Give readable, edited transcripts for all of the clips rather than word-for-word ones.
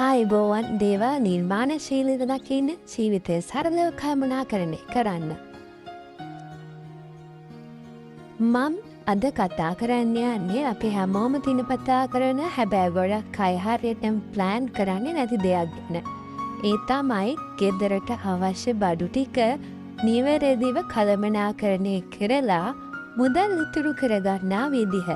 ආයිබෝවන් දේවා නිර්මාණශීලීව දකින්න ජීවිතය සරලව කල්පනා කරන්න. මම අද කතා කරන්න යන්නේ අපි හැමෝම දිනපතා කරන හැබැයි ගොඩක් අය හරියටම ප්ලෑන් කරන්නේ නැති දෙයක් ගැන. ඒ තමයි ගෙදරට අවශ්‍ය බඩු ටික නිවැරදිව කළමනාකරණය කරලා මුදල් ඉතුරු කරගන්නා විදිහ.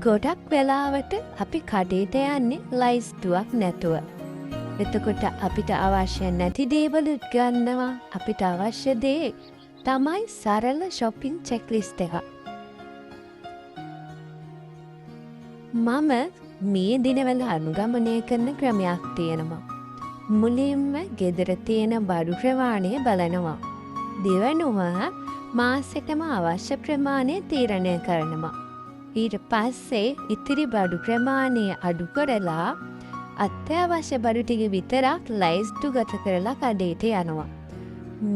ගොඩක් වෙලාවට අපි කඩේට යන්නේ ලයිස්තුවක් නැතුව. එතකොට අපිට අවශ්‍ය නැති දේවලුත් ගන්නවා. අපිට අවශ්‍ය දේ තමයි සරල shopping checklist එක. මම මේ දිනවල අනුගමනය කරන ක්‍රමයක් තියෙනවා. මුලින්ම ගෙදර තියෙන බඩු ප්‍රමාණය බලනවා. දෙවනුව මාසෙටම අවශ්‍ය ප්‍රමාණය තීරණය කරනවා. ඊට පස්සේ ඉතිරි බඩු ප්‍රමාණය අඩු කරලා අත්‍යවශ්‍ය බඩු ටික විතරක් ලයිස්තුගත කරලා කඩේට යනවා.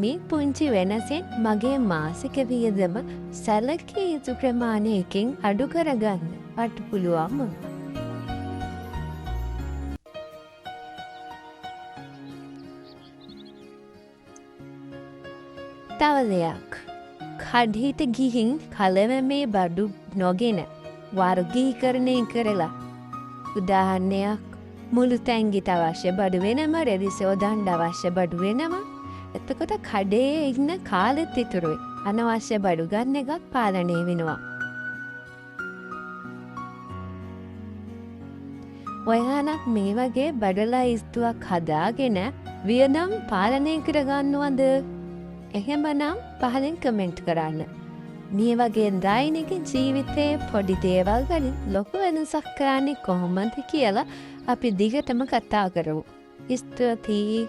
මේ පුංචි වෙනසෙන් මගේ මාසික වියදම සැලකිය යුතු ප්‍රමාණයකින් අඩු කරගන්න මට පුළුවන් වුණා. තව දෙයක්. කඩේට ගිහින් කලවමේ බඩු නොගෙන වර්ගීකරණය කරලා උදාහරණයක් මුළු තැන්ගිට අවශ්‍ය බඩු වෙනම රෙදිසෝදන්ඩ අවශ්‍ය බඩු වෙනම එතකොට කඩේ ඉන්න කාලෙත් ඉතුරුයි අනවශ්‍ය බඩු ගන්න එකත් පාලනය වෙනවා. ඔයාලත් මේ වගේ බඩලා ඉස්තුවක් හදාගෙන වියදම් පාලනය කරගන්නවද? එහෙමනම් පහලින් කමෙන්ට් කරන්න. මේ වගේ දෛනික ජීවිතයේ පොඩි දේවල් වලින් ලොකු වෙනසක් කරන්නේ කොහොමද කියලා අපි දිගටම කතා කරමු. ස්තුතියි.